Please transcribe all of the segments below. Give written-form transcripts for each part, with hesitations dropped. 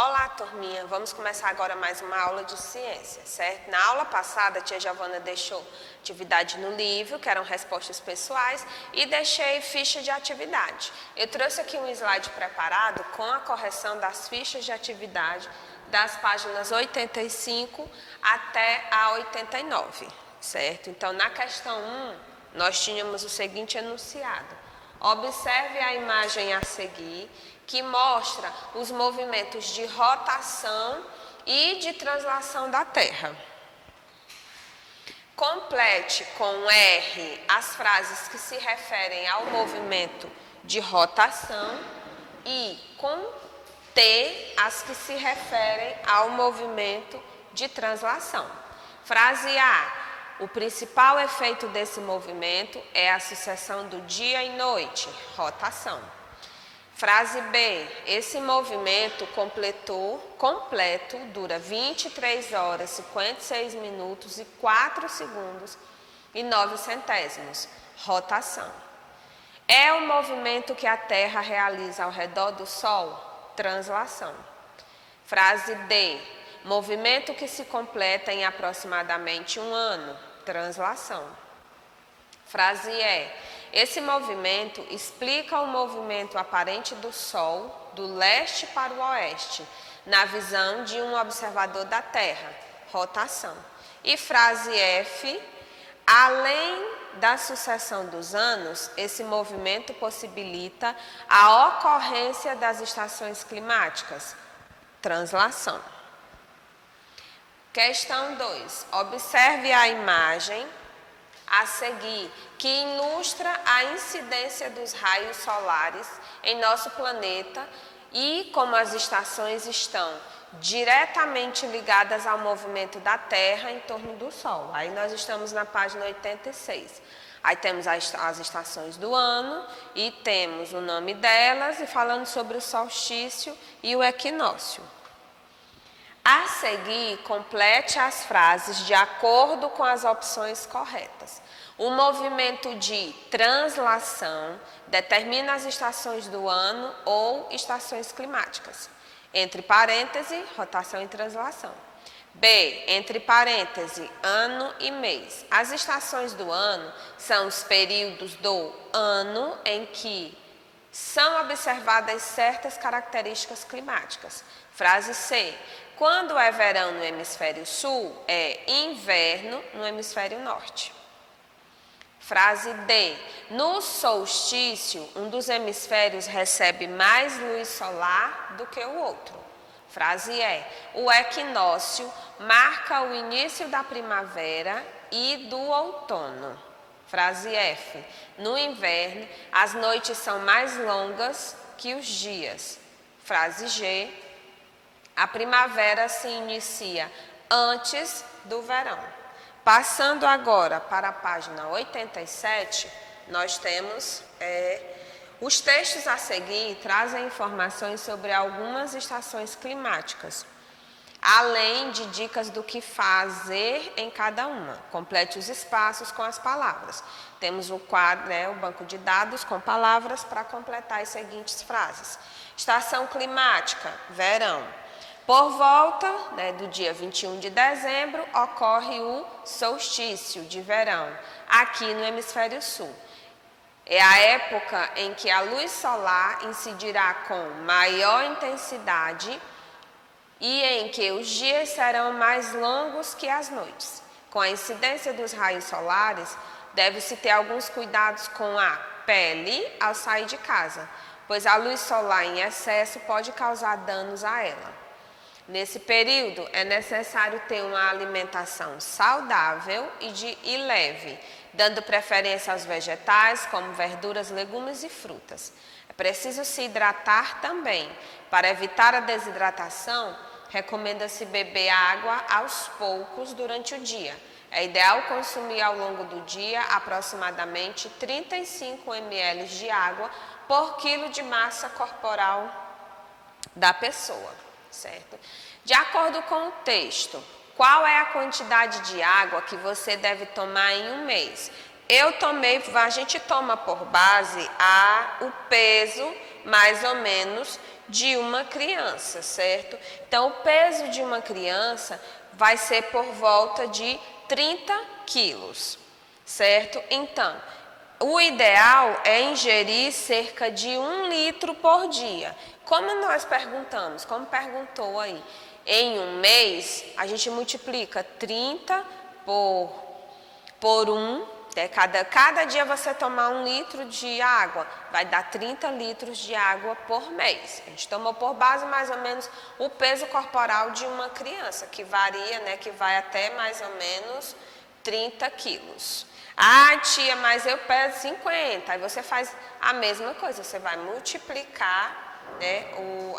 Olá, turminha! Vamos começar agora mais uma aula de ciência, certo? Na aula passada, a tia Giovana deixou atividade no livro, que eram respostas pessoais, e deixei ficha de atividade. Eu trouxe aqui um slide preparado com a correção das fichas de atividade das páginas 85 até a 89, certo? Então, na questão 1, nós tínhamos o seguinte enunciado. Observe a imagem a seguir, que mostra os movimentos de rotação e de translação da Terra. Complete com R as frases que se referem ao movimento de rotação e com T as que se referem ao movimento de translação. Frase A. O principal efeito desse movimento é a sucessão do dia e noite, rotação. Frase B. Esse movimento completo dura 23 horas, 56 minutos e 4 segundos e 9 centésimos, rotação. É o movimento que a Terra realiza ao redor do Sol, translação. Frase D. Movimento que se completa em aproximadamente um ano, translação. Frase E. Esse movimento explica o movimento aparente do Sol do leste para o oeste, na visão de um observador da Terra, rotação. E frase F. Além da sucessão dos anos, esse movimento possibilita a ocorrência das estações climáticas, translação. Questão 2. Observe a imagem a seguir, que ilustra a incidência dos raios solares em nosso planeta e como as estações estão diretamente ligadas ao movimento da Terra em torno do Sol. Aí nós estamos na página 86. Aí temos as estações do ano e temos o nome delas e falando sobre o solstício e o equinócio. A seguir, complete as frases de acordo com as opções corretas. O movimento de translação determina as estações do ano ou estações climáticas. Entre parênteses, rotação e translação. B. Entre parênteses, ano e mês. As estações do ano são os períodos do ano em que são observadas certas características climáticas. Frase C. Quando é verão no hemisfério sul, é inverno no hemisfério norte. Frase D. No solstício, um dos hemisférios recebe mais luz solar do que o outro. Frase E. O equinócio marca o início da primavera e do outono. Frase F. No inverno, as noites são mais longas que os dias. Frase G. A primavera se inicia antes do verão. Passando agora para a página 87, nós temos os textos a seguir trazem informações sobre algumas estações climáticas, além de dicas do que fazer em cada uma. Complete os espaços com as palavras. Temos o quadro, o banco de dados com palavras para completar as seguintes frases. Estação climática, verão. Por volta do dia 21 de dezembro, ocorre o solstício de verão, aqui no hemisfério sul. É a época em que a luz solar incidirá com maior intensidade e em que os dias serão mais longos que as noites. Com a incidência dos raios solares, deve-se ter alguns cuidados com a pele ao sair de casa, pois a luz solar em excesso pode causar danos a ela. Nesse período, é necessário ter uma alimentação saudável e leve, dando preferência aos vegetais, como verduras, legumes e frutas. É preciso se hidratar também. Para evitar a desidratação, recomenda-se beber água aos poucos durante o dia. É ideal consumir ao longo do dia aproximadamente 35 ml de água por quilo de massa corporal da pessoa. Certo? De acordo com o texto, qual é a quantidade de água que você deve tomar em um mês? A gente toma por base o peso mais ou menos de uma criança, certo? Então, o peso de uma criança vai ser por volta de 30 quilos, certo? Então, o ideal é ingerir cerca de 1 litro por dia. Como nós perguntamos, como perguntou aí, em um mês, a gente multiplica 30 por 1, cada dia você tomar 1 litro de água, vai dar 30 litros de água por mês. A gente tomou por base mais ou menos o peso corporal de uma criança, que varia, né, que vai até mais ou menos 30 quilos. Ah, tia, mas eu peso 50. Aí você faz a mesma coisa, você vai multiplicar, né,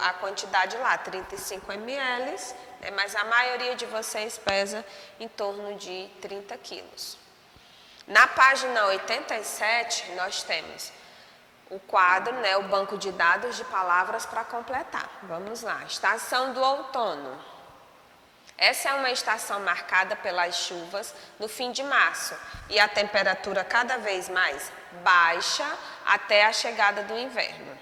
a quantidade lá, 35 ml, né, mas a maioria de vocês pesa em torno de 30 quilos. Na página 87, nós temos o quadro, né, o banco de dados de palavras para completar. Vamos lá, estação do outono. Essa é uma estação marcada pelas chuvas no fim de março e a temperatura cada vez mais baixa até a chegada do inverno.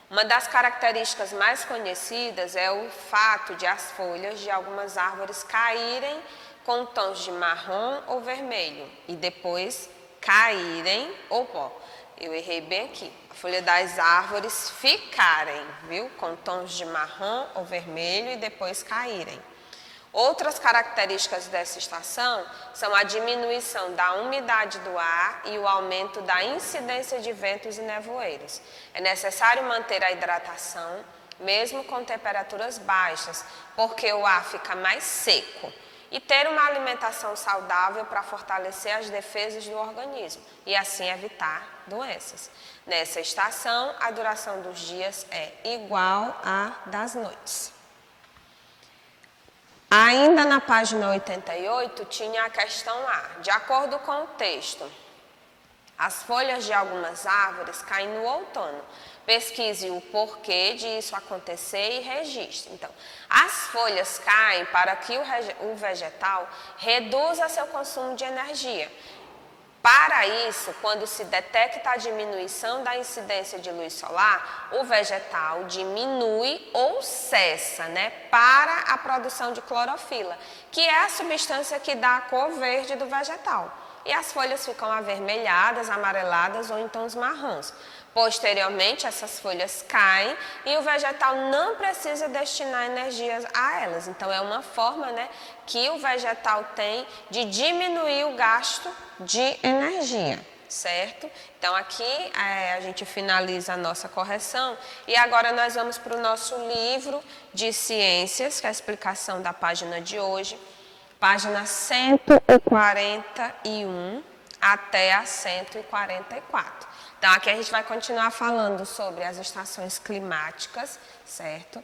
Uma das características mais conhecidas é o fato de as folhas de algumas árvores caírem com tons de marrom ou vermelho e depois caírem, eu errei bem aqui, a folha das árvores ficarem, viu, com tons de marrom ou vermelho e depois caírem. Outras características dessa estação são a diminuição da umidade do ar e o aumento da incidência de ventos e nevoeiros. É necessário manter a hidratação, mesmo com temperaturas baixas, porque o ar fica mais seco. E ter uma alimentação saudável para fortalecer as defesas do organismo e assim evitar doenças. Nessa estação, a duração dos dias é igual à das noites. Ainda na página 88, tinha a questão A. De acordo com o texto, as folhas de algumas árvores caem no outono. Pesquise o porquê disso acontecer e registre. Então, as folhas caem para que o vegetal reduza seu consumo de energia. Para isso, quando se detecta a diminuição da incidência de luz solar, o vegetal diminui ou cessa, né, para a produção de clorofila, que é a substância que dá a cor verde do vegetal. E as folhas ficam avermelhadas, amareladas ou em tons marrons. Posteriormente, essas folhas caem e o vegetal não precisa destinar energias a elas. Então, é uma forma, né, que o vegetal tem de diminuir o gasto de energia, certo? Então, aqui a gente finaliza a nossa correção e agora nós vamos para o nosso livro de ciências, que é a explicação da página de hoje, página 141 até a 144. Então, aqui a gente vai continuar falando sobre as estações climáticas, certo?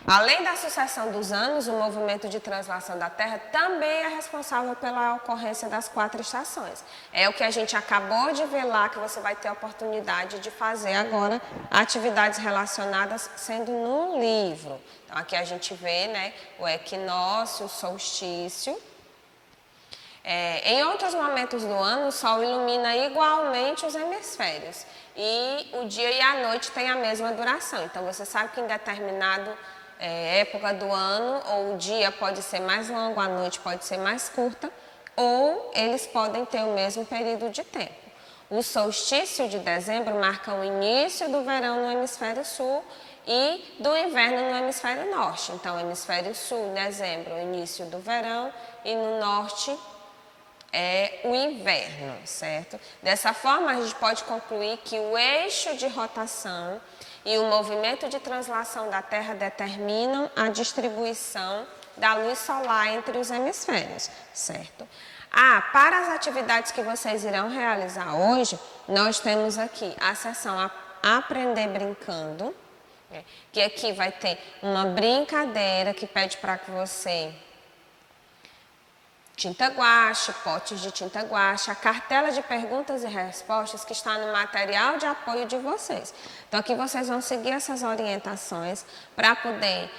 Além da sucessão dos anos, o movimento de translação da Terra também é responsável pela ocorrência das 4 estações. É o que a gente acabou de ver lá, que você vai ter a oportunidade de fazer agora atividades relacionadas sendo no livro. Então, aqui a gente vê, né, o equinócio, o solstício. Em outros momentos do ano, o Sol ilumina igualmente os hemisférios e o dia e a noite têm a mesma duração. Então, você sabe que em determinada época do ano, ou o dia pode ser mais longo, a noite pode ser mais curta, ou eles podem ter o mesmo período de tempo. O solstício de dezembro marca o início do verão no hemisfério sul e do inverno no hemisfério norte. Então, hemisfério sul, dezembro, o início do verão, e no norte é o inverno, certo? Dessa forma, a gente pode concluir que o eixo de rotação e o movimento de translação da Terra determinam a distribuição da luz solar entre os hemisférios, certo? Para as atividades que vocês irão realizar hoje, nós temos aqui a seção Aprender Brincando, né? Que aqui vai ter uma brincadeira que pede para que você tinta guache, potes de tinta guache, a cartela de perguntas e respostas que está no material de apoio de vocês. Então, aqui vocês vão seguir essas orientações para poder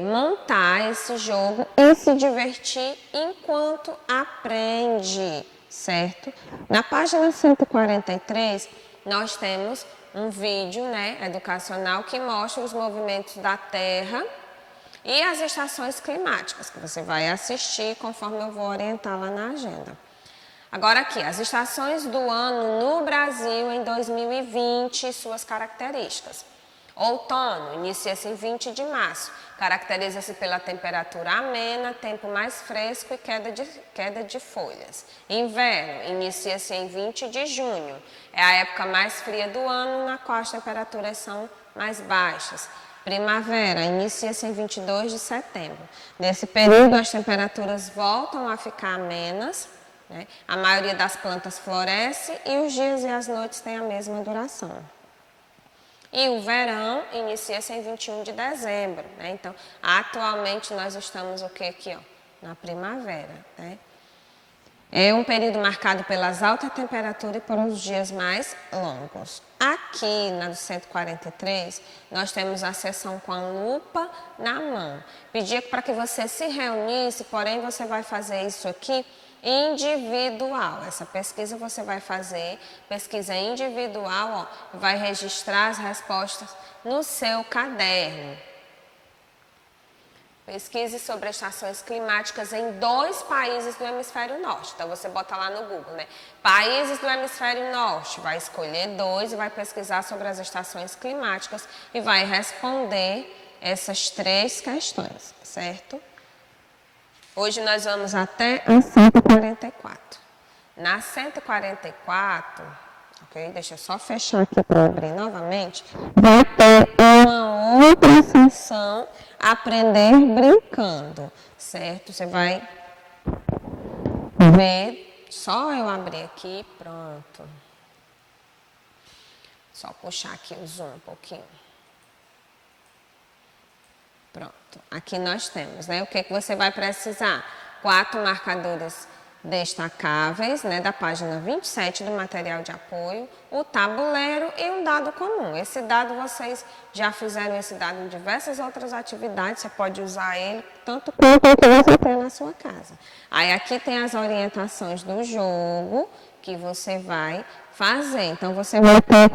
montar esse jogo e se divertir enquanto aprende, certo? Na página 143, nós temos um vídeo, né, educacional que mostra os movimentos da Terra e as estações climáticas, que você vai assistir conforme eu vou orientar lá na agenda. Agora aqui, as estações do ano no Brasil em 2020 e suas características. Outono, inicia-se em 20 de março, caracteriza-se pela temperatura amena, tempo mais fresco e queda de folhas. Inverno, inicia-se em 20 de junho, é a época mais fria do ano, na qual as temperaturas são mais baixas. Primavera, inicia-se em 22 de setembro. Nesse período, as temperaturas voltam a ficar amenas, né? A maioria das plantas floresce e os dias e as noites têm a mesma duração. E o verão inicia-se em 21 de dezembro, né? Então, atualmente nós estamos o que aqui, ó, na primavera, né? É um período marcado pelas altas temperaturas e por uns dias mais longos. Aqui na do 143, nós temos a seção com a lupa na mão. Pedia para que você se reunisse, porém você vai fazer isso aqui individual. Essa pesquisa você vai fazer, pesquisa individual, ó, vai registrar as respostas no seu caderno. Pesquise sobre estações climáticas em 2 países do hemisfério norte. Então, você bota lá no Google, né? Países do hemisfério norte. Vai escolher 2 e vai pesquisar sobre as estações climáticas e vai responder essas 3 questões, certo? Hoje nós vamos até a 144. Na 144, ok? Deixa eu só fechar aqui para abrir novamente. Vai ter uma outra seção, aprender brincando, certo? Você vai ver, só eu abrir aqui, pronto. Só puxar aqui o zoom um pouquinho. Pronto, aqui nós temos, né? O que você vai precisar? 4 marcadores destacáveis, né, da página 27 do material de apoio, o tabuleiro e um dado comum. Esse dado vocês já fizeram esse dado em diversas outras atividades, você pode usar ele tanto quanto o que você tem na sua casa. Aí aqui tem as orientações do jogo que você vai fazer. Então você vai ter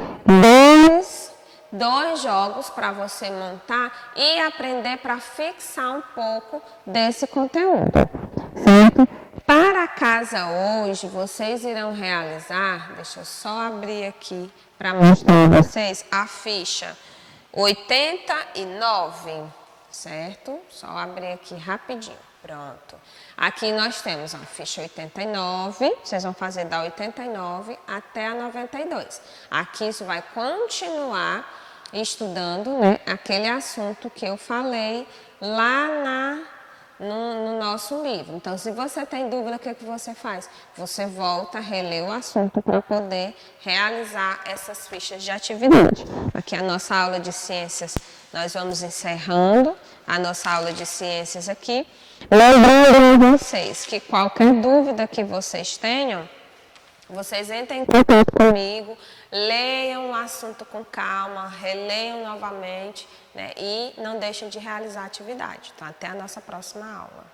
dois jogos para você montar e aprender para fixar um pouco desse conteúdo, certo? Para casa hoje, vocês irão realizar, deixa eu só abrir aqui para mostrar a vocês, a ficha 89, certo? Só abrir aqui rapidinho, pronto. Aqui nós temos a ficha 89, vocês vão fazer da 89 até a 92. Aqui isso vai continuar estudando, né, aquele assunto que eu falei lá no nosso livro. Então, se você tem dúvida, o que você faz? Você volta, relê o assunto para poder realizar essas fichas de atividade. Aqui a nossa aula de ciências, nós vamos encerrando a nossa aula de ciências aqui. Lembrando a vocês que qualquer dúvida que vocês tenham, vocês entrem em contato comigo, leiam o assunto com calma, releiam novamente, né, e não deixem de realizar a atividade. Então, até a nossa próxima aula.